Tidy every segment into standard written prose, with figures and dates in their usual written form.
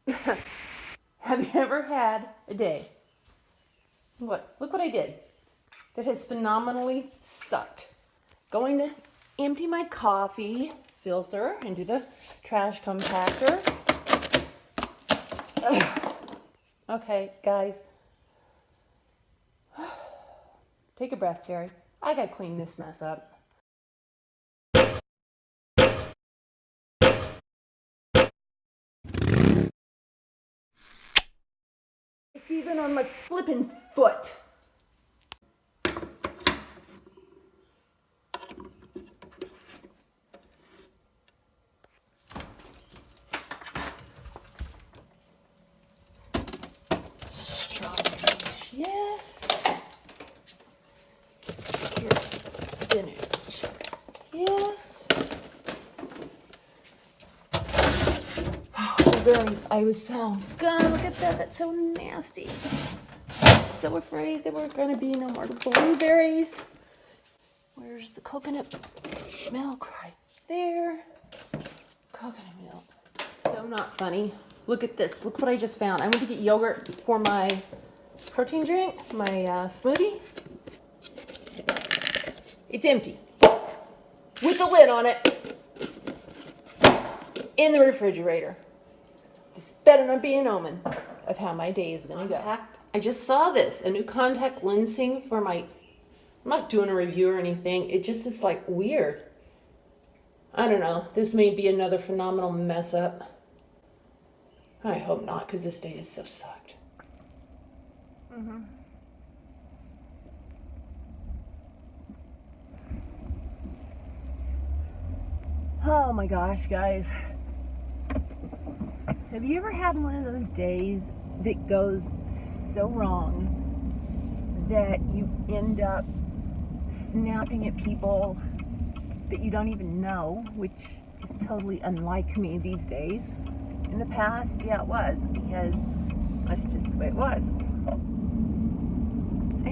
Have you ever had a day? What? Look what I did. That has phenomenally sucked. Going to empty my coffee filter into the trash compactor. Ugh. Okay, guys. Take a breath, Terry. I gotta clean this mess up. It's even on my flippin' foot. Strawberries, yes. Here's spinach, yes. Blueberries, I was so, God, look at that, that's so nasty. So afraid there were gonna be no more blueberries. Where's the coconut milk? Right there. Coconut milk. So not funny. Look at this. Look what I just found. I went to get yogurt for my protein drink, my smoothie. It's empty. With the lid on it. In the refrigerator. This better not be an omen of how my day is gonna go. I just saw this. A new contact lensing for my... I'm not doing a review or anything. It just is like weird. I don't know. This may be another phenomenal mess up. I hope not, because this day is so sucked. Oh my gosh, guys. Have you ever had one of those days that goes so wrong that you end up snapping at people that you don't even know, which is totally unlike me these days? In the past, yeah, it was, because that's just the way it was. I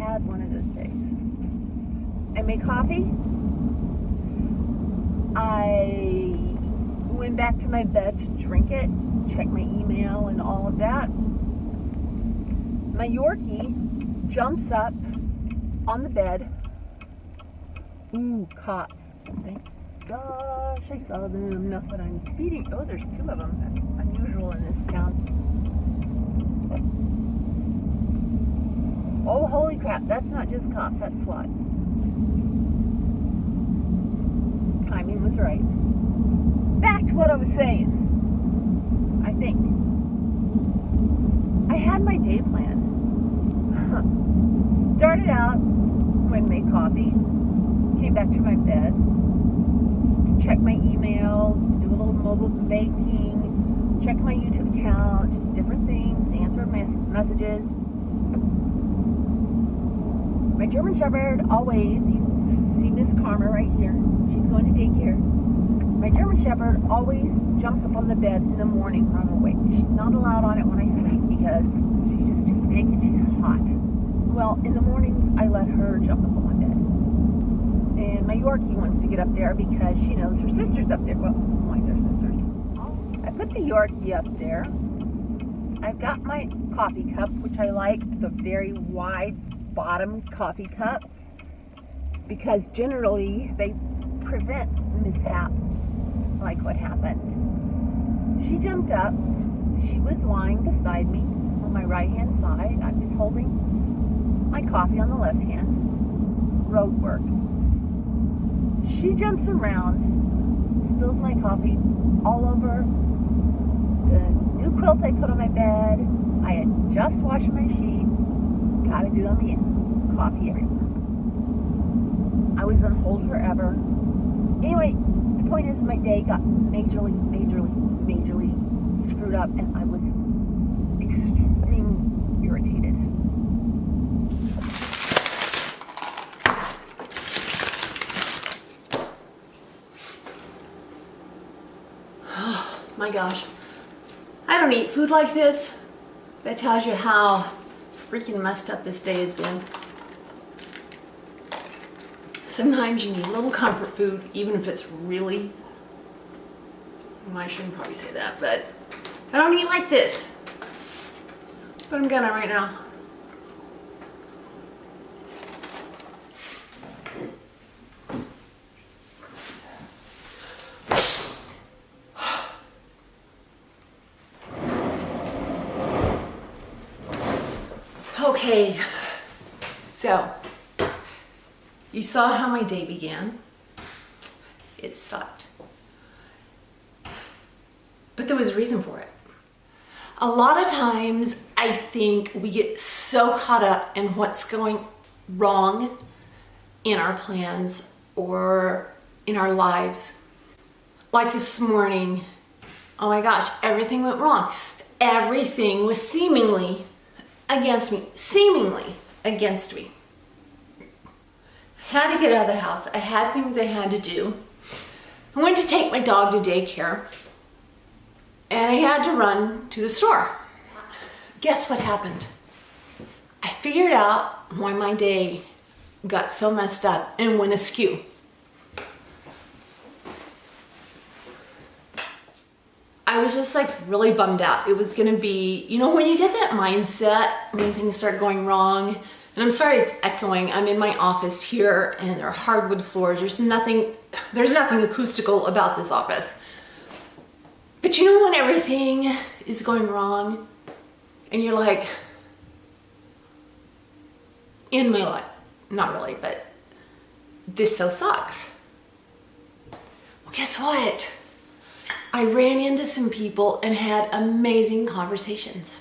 had one of those days. I made coffee. I went back to my bed to drink it, check my email and all of that. My Yorkie jumps up on the bed. Ooh, cops. Thank gosh, I saw them. Not that I'm speeding. Oh, there's two of them. That's unusual in this town. Oh, holy crap. That's not just cops. That's SWAT. Timing was right. Back to what I was saying. I think. I had my day planned. Started out when made coffee. Came back to my bed. Check my email, do a little mobile baking, check my YouTube account, just different things, answer messages. My German Shepherd always, you see Miss Karma right here, she's going to daycare. My German Shepherd always jumps up on the bed in the morning when I'm awake. She's not allowed on it when I sleep because she's just too big and she's hot. Well, in the mornings, I let her jump up on my bed. And my Yorkie wants to get up there because she knows her sister's up there. Well, like their sisters. I put the Yorkie up there. I've got my coffee cup, which I like, the very wide bottom coffee cups, because generally they prevent mishaps like what happened. She jumped up. She was lying beside me on my right hand side. I was holding my coffee on the left hand. Road work. She jumps around, spills my coffee all over the new quilt I put on my bed. I had just washed my sheets. Gotta do them again. Coffee everywhere. I was on hold forever. Anyway, the point is my day got majorly screwed up and I was extremely irritated. My gosh, I don't eat food like this. That tells you how freaking messed up this day has been. Sometimes you need a little comfort food, even if it's really, well, I shouldn't probably say that, but I don't eat like this, but I'm gonna right now. Okay, so you saw how my day began. It sucked. But there was a reason for it. A lot of times I think we get so caught up in what's going wrong in our plans or in our lives. Like this morning, oh my gosh, everything went wrong. Everything was seemingly against me. I had to get out of the house. I had things I had to do. I went to take my dog to daycare and I had to run to the store. Guess what happened? I figured out why my day got so messed up and went askew. I was just like really bummed out. It was gonna be, you know, when you get that mindset, when things start going wrong, and I'm sorry it's echoing, I'm in my office here and there are hardwood floors. There's nothing acoustical about this office. But you know when everything is going wrong and you're like, in my life, not really, but this so sucks. Well, guess what? I ran into some people and had amazing conversations.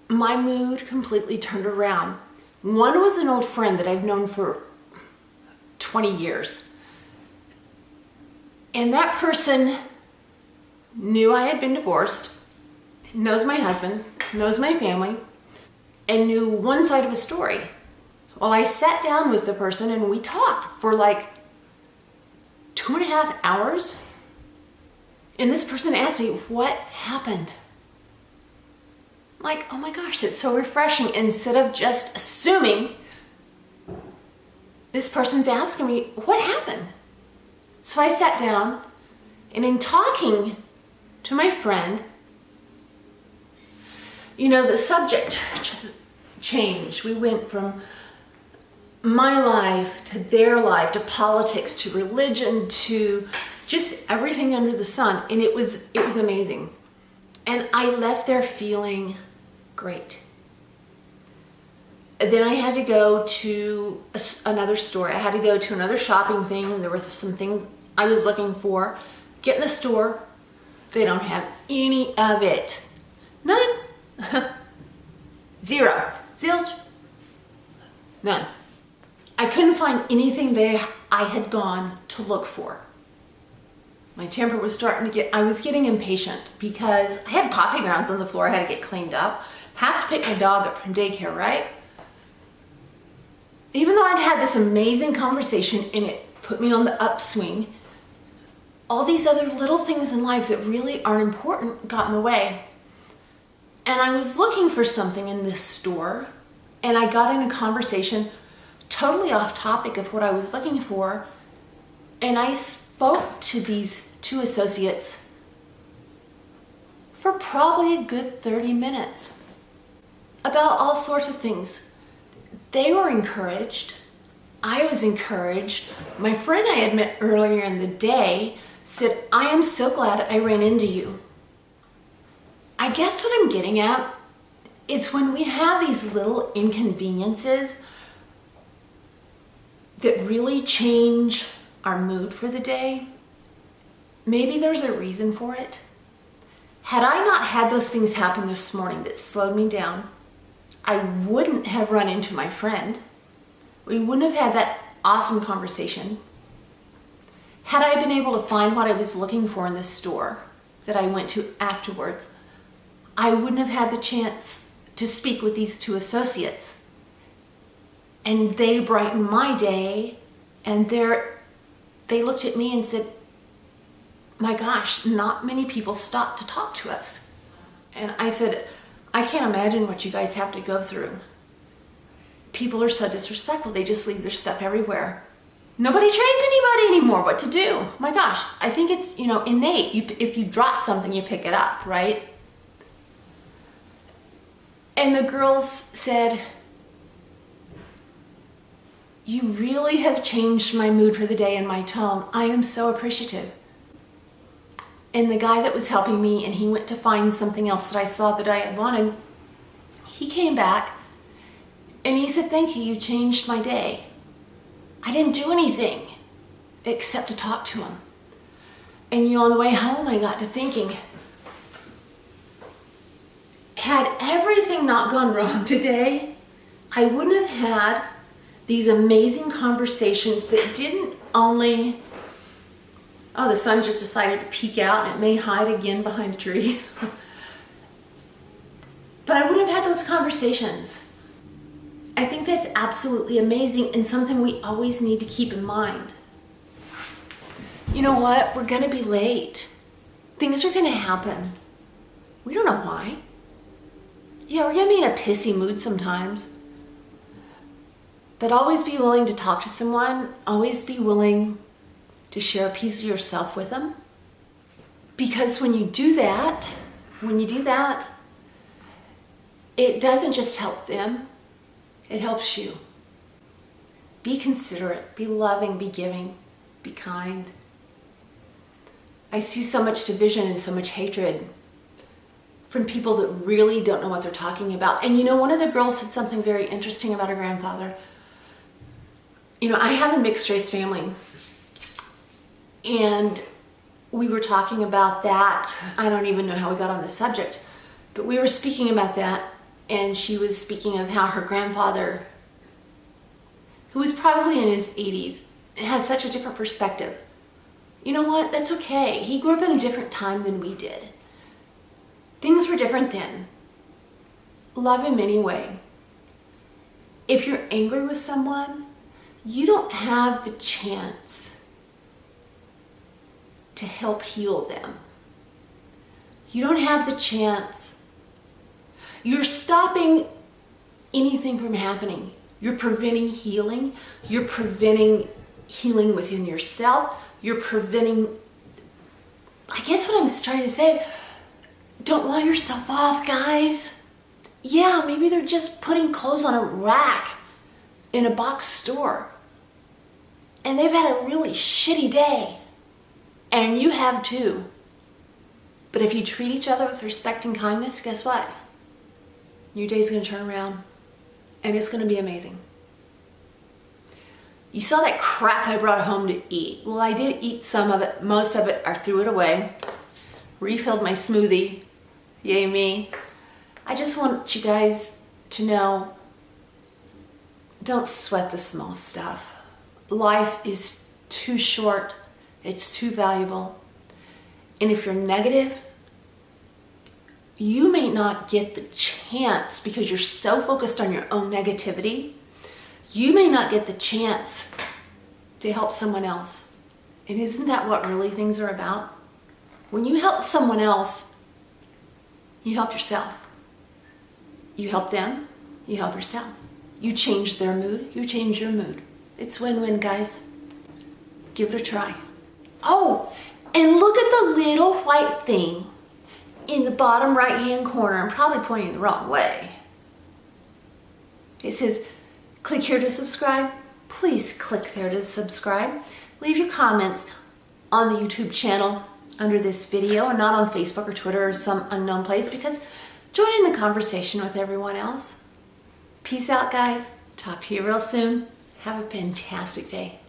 My mood completely turned around. One was an old friend that I've known for 20 years. And that person knew I had been divorced, knows my husband, knows my family, and knew one side of a story. Well, I sat down with the person and we talked for like 2.5 hours. And this person asked me, what happened? I'm like, oh my gosh, it's so refreshing. Instead of just assuming, this person's asking me, what happened? So I sat down, and in talking to my friend, you know, the subject changed. We went from my life to their life, to politics, to religion, to just everything under the sun. And it was amazing. And I left there feeling great. Then I had to go to another store. I had to go to another shopping thing. There were some things I was looking for. Get in the store. They don't have any of it. None. Zero. Zilch. None. I couldn't find anything that I had gone to look for. My temper was starting to I was getting impatient because I had coffee grounds on the floor I had to get cleaned up. Have to pick my dog up from daycare, right? Even though I'd had this amazing conversation and it put me on the upswing, all these other little things in life that really aren't important got in the way. And I was looking for something in this store and I got in a conversation totally off topic of what I was looking for, and I spoke to these two associates for probably a good 30 minutes about all sorts of things. They were encouraged. I was encouraged. My friend I had met earlier in the day said, I am so glad I ran into you. I guess what I'm getting at is when we have these little inconveniences that really change our mood for the day, maybe there's a reason for it. Had I not had those things happen this morning that slowed me down, I wouldn't have run into my friend. We wouldn't have had that awesome conversation. Had I been able to find what I was looking for in the store that I went to afterwards, I wouldn't have had the chance to speak with these two associates. And they brightened my day, and they looked at me and said, my gosh, not many people stop to talk to us. And I said, I can't imagine what you guys have to go through. People are so disrespectful. They just leave their stuff everywhere. Nobody trains anybody anymore what to do. My gosh, I think it's, innate. If you drop something, you pick it up, right? And the girls said, "You really have changed my mood for the day and my tone. I am so appreciative." And the guy that was helping me, and he went to find something else that I saw that I had wanted, he came back and he said, "Thank you, you changed my day." I didn't do anything except to talk to him. And on the way home, I got to thinking, had everything not gone wrong today, I wouldn't have had these amazing conversations that didn't only, oh, the sun just decided to peek out and it may hide again behind a tree. But I wouldn't have had those conversations. I think that's absolutely amazing and something we always need to keep in mind. You know what? We're gonna be late. Things are gonna happen. We don't know why. Yeah, we're gonna be in a pissy mood sometimes. But always be willing to talk to someone. Always be willing to share a piece of yourself with them. Because when you do that, it doesn't just help them, it helps you. Be considerate, be loving, be giving, be kind. I see so much division and so much hatred from people that really don't know what they're talking about. And you know, one of the girls said something very interesting about her grandfather. You know, I have a mixed race family, and we were talking about that. I don't even know how we got on the subject, but we were speaking about that, and she was speaking of how her grandfather, who was probably in his 80s, has such a different perspective. You know what? That's okay. He grew up in a different time than we did. Things were different then. Love him anyway. If you're angry with someone, you don't have the chance to help heal them. You don't have the chance. You're stopping anything from happening. You're preventing healing. You're preventing healing within yourself. You're preventing, I guess what I'm trying to say, don't wall yourself off, guys. Yeah, maybe they're just putting clothes on a rack in a box store, and they've had a really shitty day, and you have too. But if you treat each other with respect and kindness, guess what? Your day's gonna turn around, and it's gonna be amazing. You saw that crap I brought home to eat. Well, I did eat some of it. Most of it, I threw it away. Refilled my smoothie. Yay me. I just want you guys to know, don't sweat the small stuff. Life is too short. It's too valuable. And if you're negative, you may not get the chance, because you're so focused on your own negativity, you may not get the chance to help someone else. And isn't that what really things are about? When you help someone else, you help yourself. You help them, you help yourself. You change their mood, you change your mood. It's win-win, guys. Give it a try. Oh, and look at the little white thing in the bottom right-hand corner. I'm probably pointing the wrong way. It says, click here to subscribe. Please click there to subscribe. Leave your comments on the YouTube channel under this video and not on Facebook or Twitter or some unknown place, because join in the conversation with everyone else. Peace out, guys. Talk to you real soon. Have a fantastic day.